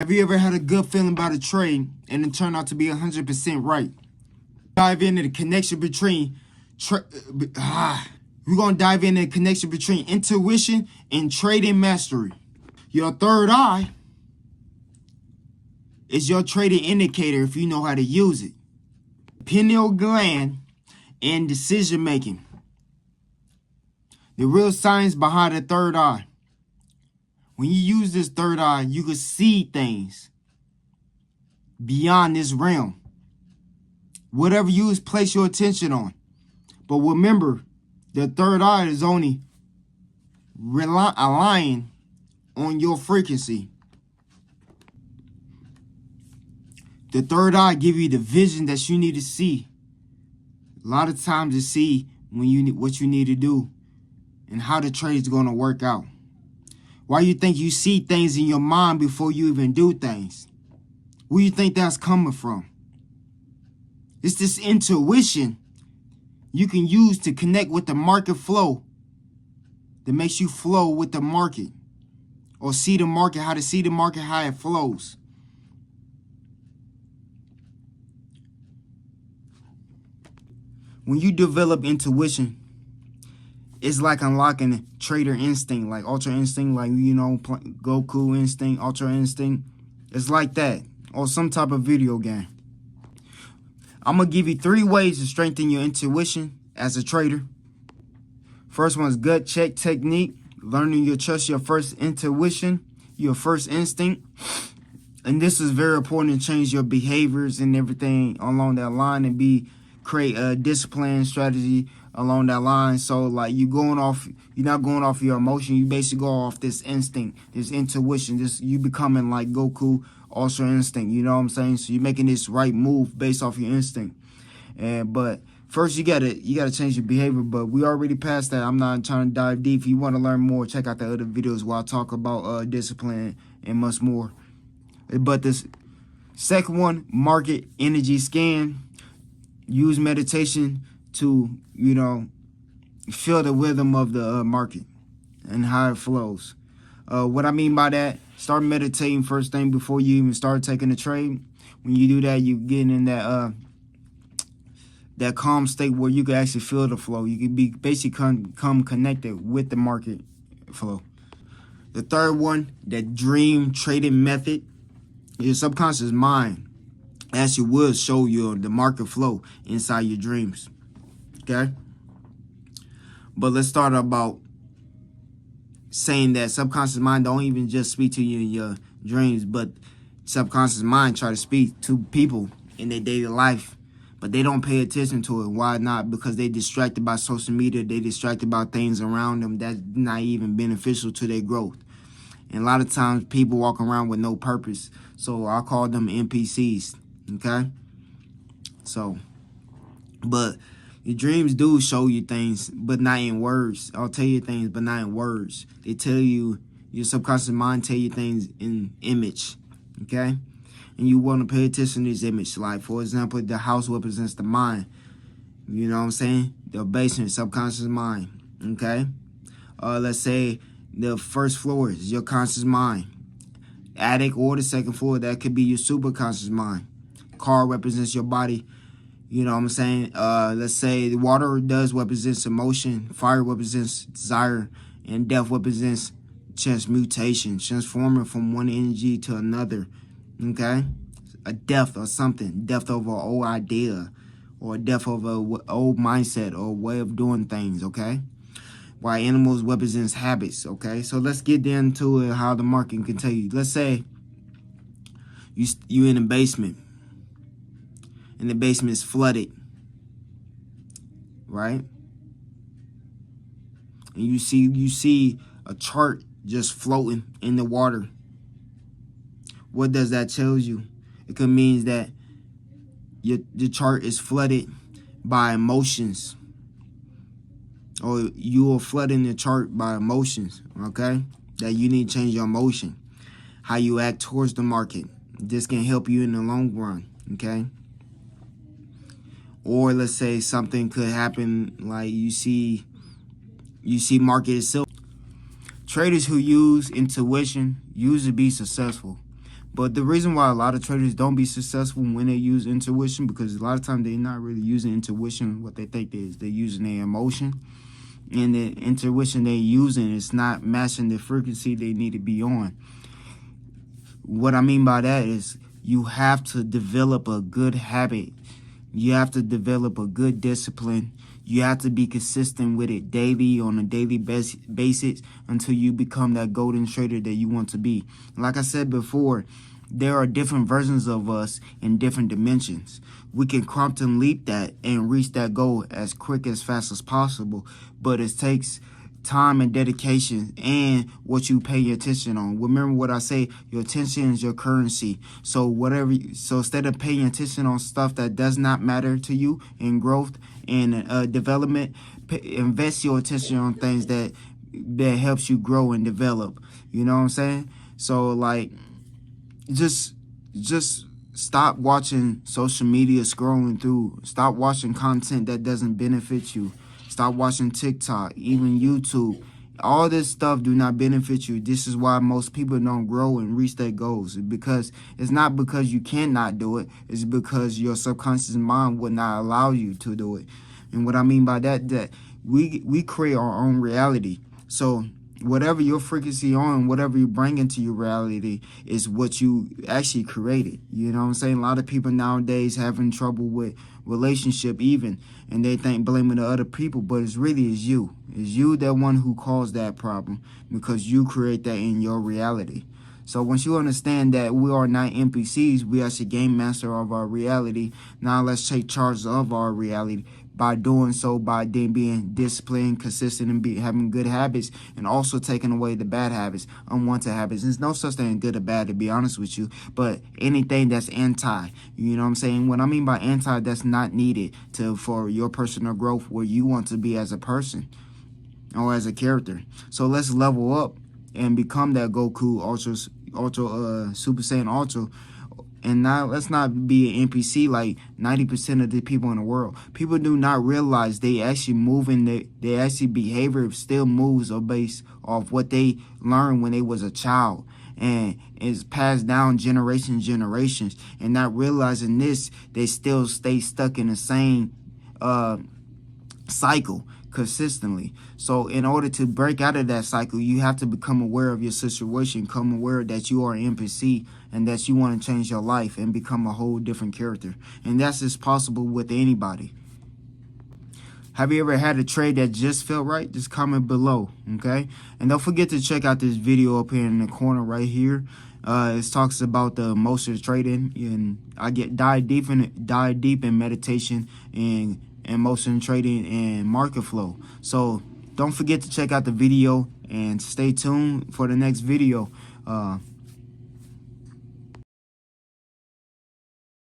Have you ever had a good feeling about a trade and it turned out to be 100% right? Dive into the connection between we're going to dive into the connection between intuition and trading mastery. Your third eye is your trading indicator if you know how to use it. Pineal gland and decision making. The real science behind the third eye. When you use this third eye, you can see things beyond this realm. Whatever you place your attention on. But remember, the third eye is only relying on your frequency. The third eye give you the vision that you need to see. A lot of times to see what you need to do and how the trade is going to work out. Why you think you see things in your mind before you even do things? Where you think that's coming from? It's this intuition you can use to connect with the market flow that makes you flow with the market or see the market, how to see the market, how it flows. When you develop intuition, it's like unlocking trader instinct, like ultra instinct, like, Goku instinct, ultra instinct. It's like that, or some type of video game. I'm going to give you 3 ways to strengthen your intuition as a trader. First one is gut check technique, learning to trust your first intuition, your first instinct. And this is very important to change your behaviors and everything along that line and create a discipline strategy along that line. So like you're not going off your emotion. You basically go off this instinct, this intuition, you becoming like Goku, ultra instinct. You know what I'm saying? So you're making this right move based off your instinct. But first you gotta change your behavior. But we already passed that. I'm not trying to dive deep. If you want to learn more, check out the other videos where I talk about discipline and much more. But this second one, market energy scan. Use meditation to, feel the rhythm of the market and how it flows. What I mean by that, start meditating first thing before you even start taking a trade. When you do that, you get in that calm state where you can actually feel the flow. You can be basically come connected with the market flow. The third one, that dream trading method. Your subconscious mind actually will show you the market flow inside your dreams. Okay? But let's start about saying that subconscious mind don't even just speak to you in your dreams, but subconscious mind try to speak to people in their daily life, but they don't pay attention to it. Why not? Because they distracted by social media. They distracted by things around them that's not even beneficial to their growth. And a lot of times people walk around with no purpose. So I call them NPCs. Okay? So, but your dreams do show you things, but not in words. I'll tell you things, but not in words. They tell you, your subconscious mind tell you things in image. Okay? And you want to pay attention to this image. Like, for example, the house represents the mind. You know what I'm saying? The basement, subconscious mind. Okay? Let's say the first floor is your conscious mind. Attic or the second floor, that could be your superconscious mind. Car represents your body. You know what I'm saying? Let's say the water does represents emotion. Fire represents desire. And death represents transmutation. Transforming from one energy to another. Okay? A death or something. Death of an old idea. Or a death of an old mindset or way of doing things. Okay? While animals represents habits. Okay? So let's get into it, how the market can tell you. Let's say you in the basement. And the basement is flooded, right? And you see a chart just floating in the water. What does that tell you? It could mean that the chart is flooded by emotions, or you are flooding the chart by emotions. Okay, that you need to change your emotion, how you act towards the market. This can help you in the long run. Okay. Or let's say something could happen, like you see market itself. Traders who use intuition usually be successful. But the reason why a lot of traders don't be successful when they use intuition, because a lot of times they're not really using intuition. What they think is they're using their emotion, and the intuition they're using is not matching the frequency they need to be on. What I mean by that is you have to develop a good habit. You have to develop a good discipline. You have to be consistent with it daily, on a daily basis, until you become that golden trader that you want to be. Like I said before, there are different versions of us in different dimensions. We can quantum leap that and reach that goal as quick, as fast as possible, but it takes time and dedication and what you pay your attention on. Remember what I say, your attention is your currency. So instead of paying attention on stuff that does not matter to you in growth and development, invest your attention on things that helps you grow and develop. You know what I'm saying? So like, just stop watching social media, scrolling through. Stop watching content that doesn't benefit you. Stop watching TikTok, even YouTube. All this stuff do not benefit you. This is why most people don't grow and reach their goals. Because it's not because you cannot do it. It's because your subconscious mind would not allow you to do it. And what I mean by that we create our own reality. So whatever your frequency on, whatever you bring into your reality is what you actually created. You know what I'm saying? A lot of people nowadays having trouble with relationship even, and they think blaming the other people, but it's really is you. It's you that one who caused that problem, because you create that in your reality. So once you understand that we are not NPCs, we are the game master of our reality. Now let's take charge of our reality. By doing so, by then being disciplined, consistent, and having good habits, and also taking away the bad habits, unwanted habits. There's no such thing as good or bad, to be honest with you, but anything that's anti, you know what I'm saying? What I mean by anti, that's not needed for your personal growth, where you want to be as a person or as a character. So let's level up and become that Goku, Ultra Super Saiyan Ultra. And now let's not be an NPC like 90% of the people in the world. People do not realize they actually move in they actually behavior still moves or based off what they learned when they was a child. And it's passed down generations, and not realizing this, they still stay stuck in the same cycle consistently. So in order to break out of that cycle, you have to become aware of your situation, become aware that you are an NPC and that you want to change your life and become a whole different character. And that's just possible with anybody. Have you ever had a trade that just felt right? Just comment below, okay? And don't forget to check out this video up here in the corner right here. It talks about the emotional trading, and I dive deep in meditation and emotion trading and market flow. So don't forget to check out the video and stay tuned for the next video.